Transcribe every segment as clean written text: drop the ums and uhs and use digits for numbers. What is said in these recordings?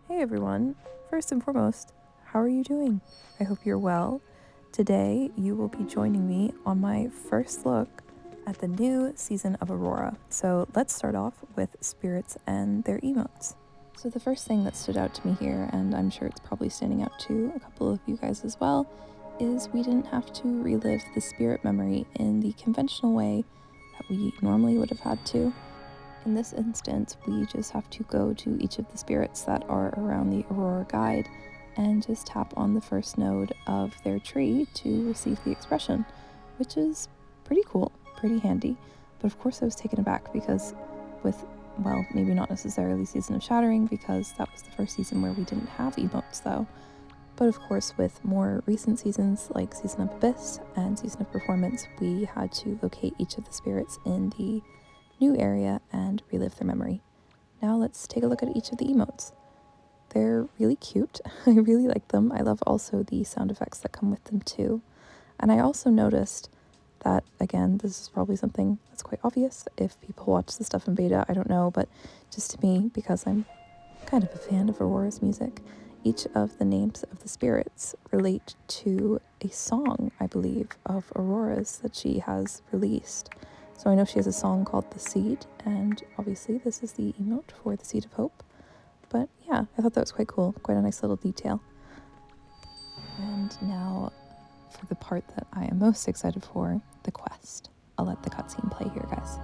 Hey everyone! First and foremost, how are you doing? I hope you're well. Today you will be joining me on my first look at the new season of Aurora. So let's start off with spirits and their emotes. So the first thing that stood out to me here, and I'm sure it's probably standing out to a couple of you guys as well, is we didn't have to relive the spirit memory in the conventional way that we normally would have had to. In this instance, we just have to go to each of the spirits that are around the Aurora guide and just tap on the first node of their tree to receive the expression, which is pretty cool, pretty handy. But of course I was taken aback because well, maybe not necessarily Season of Shattering, because that was the first season where we didn't have emotes though. But of course, with more recent seasons like Season of Abyss and Season of Performance, we had to locate each of the spirits in the new area and relive their memory. Now let's take a look at each of the emotes. They're really cute. I really like them. I love also the sound effects that come with them too. And I also noticed that, again, this is probably something that's quite obvious if people watch the stuff in beta, I don't know, but just to me, because I'm kind of a fan of Aurora's music, each of the names of the spirits relate to a song, I believe, of Aurora's that she has released. So I know she has a song called The Seed, and obviously this is the emote for the Seed of Hope. But yeah, I thought that was quite cool, quite a nice little detail. And now for the part that I am most excited for, the quest. I'll let the cutscene play here, guys.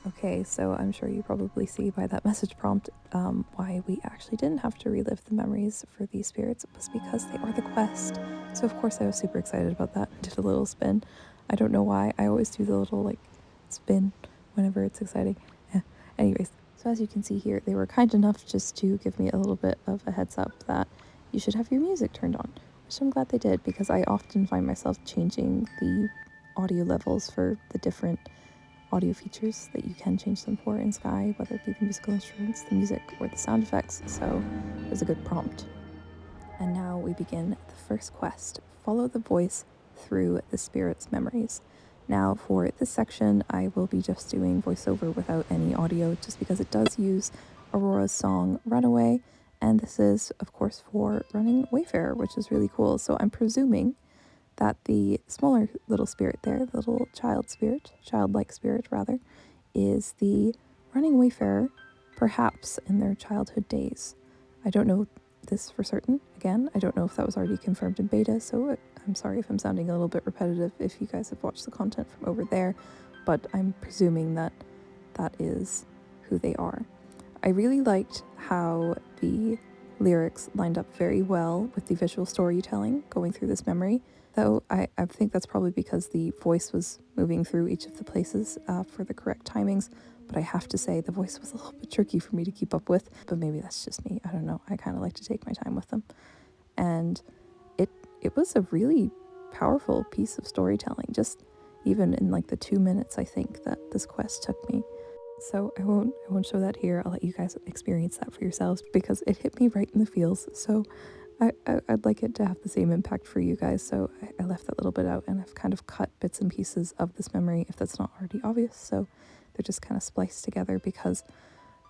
Okay, so I'm sure you probably see by that message prompt why we actually didn't have to relive the memories for these spirits. It was because they are the quest. So of course I was super excited about that and did a little spin. I don't know why, I always do the little spin whenever it's exciting. Anyways, so as you can see here, they were kind enough just to give me a little bit of a heads up that you should have your music turned on, which I'm glad they did, because I often find myself changing the audio levels for the different audio features that you can change them for in Sky, whether it be the musical instruments, the music, or the sound effects, so it was a good prompt. And now we begin the first quest, follow the voice through the spirit's memories. Now for this section, I will be just doing voiceover without any audio, just because it does use Aurora's song Runaway, and this is, of course, for Running Wayfarer, which is really cool. So I'm presuming that the smaller little spirit there, the little childlike spirit rather, is the running wayfarer, perhaps in their childhood days. I don't know this for certain. Again, I don't know if that was already confirmed in beta, so I'm sorry if I'm sounding a little bit repetitive if you guys have watched the content from over there, but I'm presuming that that is who they are. I really liked how the lyrics lined up very well with the visual storytelling going through this memory, though I think that's probably because the voice was moving through each of the places for the correct timings, but I have to say the voice was a little bit tricky for me to keep up with, but maybe that's just me, I don't know, I kind of like to take my time with them. And it was a really powerful piece of storytelling, just even in the 2 minutes I think that this quest took me. So I won't show that here. I'll let you guys experience that for yourselves, because it hit me right in the feels. So I'd like it to have the same impact for you guys. So I left that little bit out, and I've kind of cut bits and pieces of this memory if that's not already obvious. So they're just kind of spliced together because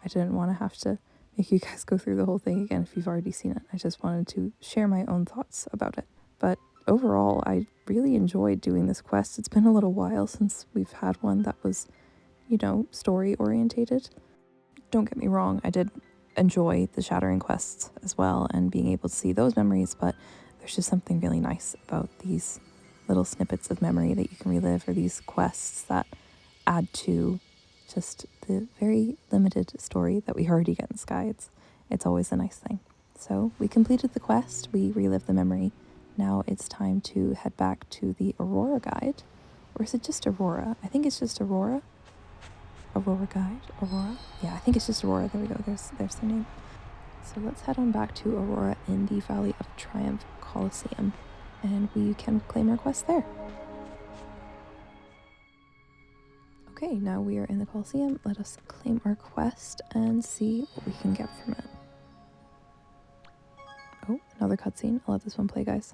I didn't want to have to make you guys go through the whole thing again if you've already seen it. I just wanted to share my own thoughts about it. But overall, I really enjoyed doing this quest. It's been a little while since we've had one that was, story orientated. Don't get me wrong, I did enjoy the Shattering quests as well and being able to see those memories, but there's just something really nice about these little snippets of memory that you can relive, or these quests that add to just the very limited story that we already get in Sky. It's always a nice thing. So we completed the quest, we relived the memory. Now it's time to head back to the Aurora guide. Or is it just Aurora? I think it's just Aurora. Aurora guide? Aurora? Yeah, I think it's just Aurora. There we go. There's their name. So let's head on back to Aurora in the Valley of Triumph Coliseum, and we can claim our quest there. Okay, now we are in the Colosseum. Let us claim our quest and see what we can get from it. Oh, another cutscene. I'll let this one play, guys.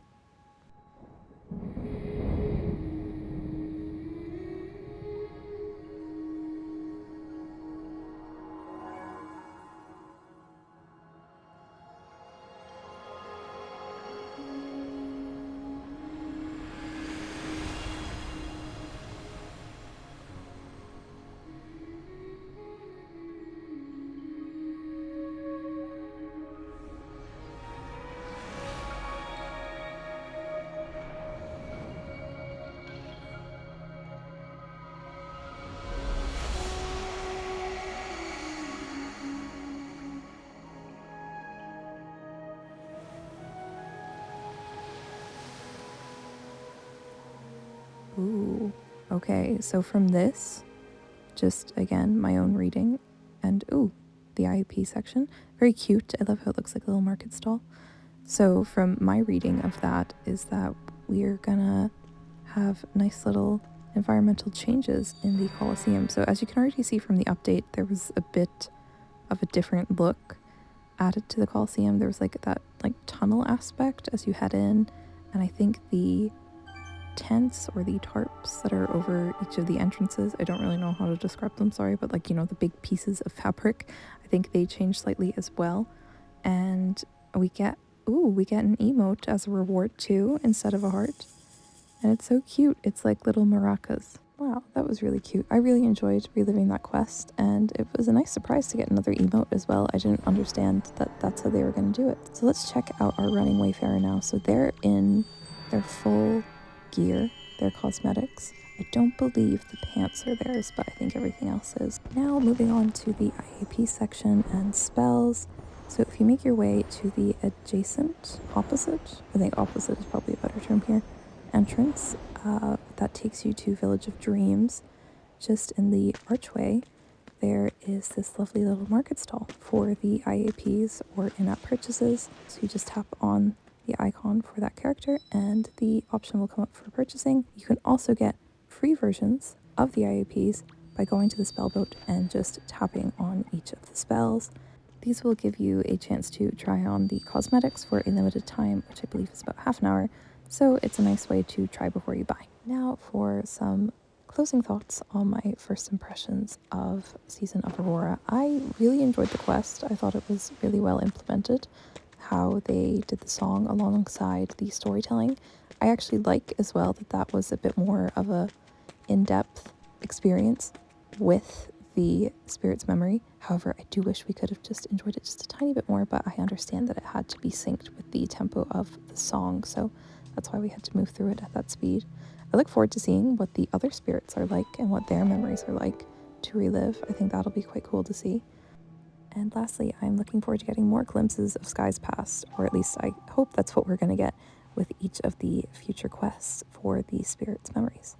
Ooh, okay, so from this, just again, my own reading, and ooh, the IEP section. Very cute. I love how it looks like a little market stall. So from my reading of that is that we're gonna have nice little environmental changes in the Colosseum. So as you can already see from the update, there was a bit of a different look added to the Colosseum. There was like that tunnel aspect as you head in, and I think the tents or the tarps that are over each of the entrances, I don't really know how to describe them, sorry, but the big pieces of fabric, I think they change slightly as well. And we get an emote as a reward too, instead of a heart. And it's so cute. It's like little maracas. Wow, that was really cute. I really enjoyed reliving that quest, and it was a nice surprise to get another emote as well. I didn't understand that that's how they were going to do it. So let's check out our running wayfarer now. So they're in their full gear, their cosmetics. I don't believe the pants are theirs, but I think everything else is. Now moving on to the IAP section and spells. So if you make your way to the opposite, I think opposite is probably a better term here, entrance, that takes you to Village of Dreams. Just in the archway, there is this lovely little market stall for the IAPs or in-app purchases. So you just tap on the icon for that character and the option will come up for purchasing. You can also get free versions of the IAPs by going to the spellboat and just tapping on each of the spells. These will give you a chance to try on the cosmetics for a limited time, which I believe is about half an hour, so it's a nice way to try before you buy. Now for some closing thoughts on my first impressions of Season of Aurora. I really enjoyed the quest. I thought it was really well implemented, how they did the song alongside the storytelling. I actually like as well that was a bit more of a in-depth experience with the spirit's memory. However, I do wish we could have just enjoyed it just a tiny bit more, but I understand that it had to be synced with the tempo of the song, so that's why we had to move through it at that speed. I look forward to seeing what the other spirits are like and what their memories are like to relive. I think that'll be quite cool to see. And lastly, I'm looking forward to getting more glimpses of Sky's past, or at least I hope that's what we're going to get with each of the future quests for the spirits' memories.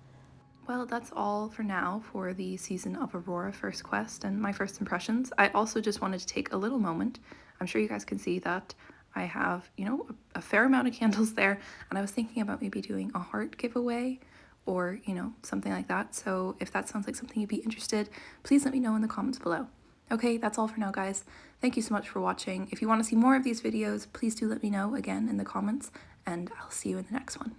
Well, that's all for now for the Season of Aurora first quest and my first impressions. I also just wanted to take a little moment. I'm sure you guys can see that I have, a fair amount of candles there, and I was thinking about maybe doing a heart giveaway or, something like that. So if that sounds like something you'd be interested, please let me know in the comments below. Okay, that's all for now, guys. Thank you so much for watching. If you want to see more of these videos, please do let me know again in the comments, and I'll see you in the next one.